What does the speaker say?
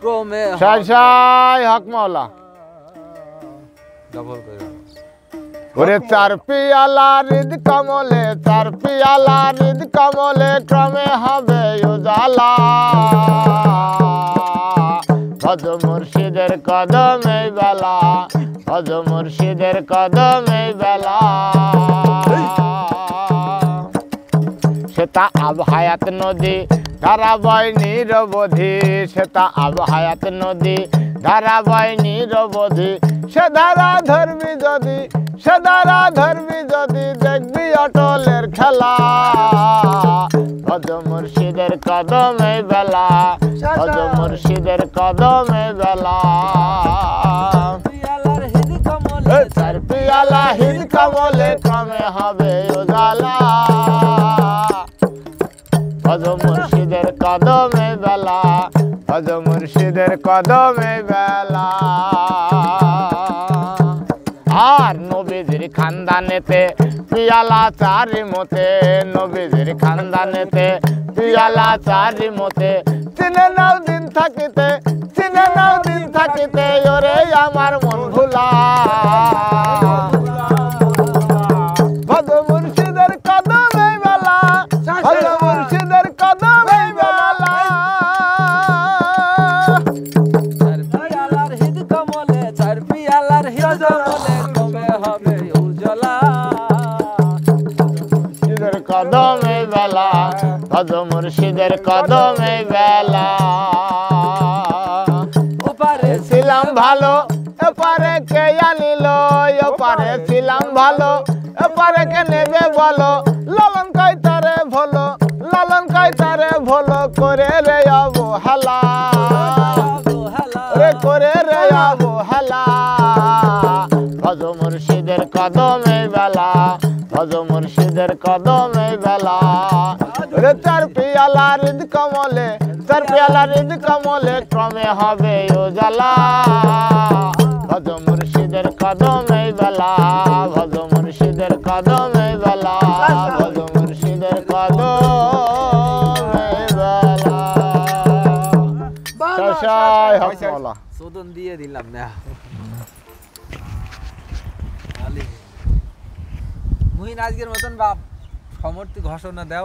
ক্রমে শাই হক মাওলা ডবল করে ওরে চার পিয়ালা হৃদ কমলে চার পিয়ালা হৃদ কমলে ক্রমে হবে উজালা ভজ মুর্শিদের কদমে বেলা ভজ মুর্শিদের কদমে বেলা সেটা আবহায়াত নদী ধারা বয় নিরবধি সেটা আবহায়াত নদী ধারা বয় নিরবধি সে ধারা ধরবি যদি সে ধারা ধরবি যদি দেখবি অটলের খেলা ভজ মুর্শিদের কদমে বেলা ভজ মুর্শিদের কদমে বেলা চার পিয়ালা হিদ কমলে ক্রমে হবে উজালা ভজ মুর্শিদের কদমে বেলা ভজ মুর্শিদের কদমে বেলা আর নবীজির খানদানেতে পিয়ালা চারি মতে নবীজির খানদানেতে পিয়ালা চারি মতে চিনে নাও দিন থাকিতে চিনে নাও দিন থাকিতে ওরে আমার মন ভুলা ভজ মুর্শিদের কদমে বেলা ভজ মুর্শিদের কদমে বেলা চার পিয়ালার হিদ কমলে চার পিয়ালার হিদ কমলে ক্রমে হবে উজালা মুর্শিদের কদমে বেলা ভজ মুর্শিদের কদমে বেলা ওপারে ছিলাম ভালো এপারে কে আনিল ওপারে ছিলাম ভালো এপারে কে নেবে বলো লালন কাইতারে ভোলো লালন কাইতারে ভোলো করে রে অবহেলা রে করে রে অবহেলা ভজ মুর্শিদের কদমে বেলা ভজ মুর্শিদের কদমে বেলা রে চার পিয়ালা হৃদ কমলে চার পিয়ালা হৃদ কমলে ক্রমে হবে উজালা ভজ মুর্শিদের কদমে বেলা ভজ মুর্শিদের কদমে বেলা ভজ মুর্শিদের কদমে বেলা শাই হক মাওলা শোধন দিয়ে দিলাম না মুহিন আজকের মতন বাপ সমর্থ ঘোষণা দাও।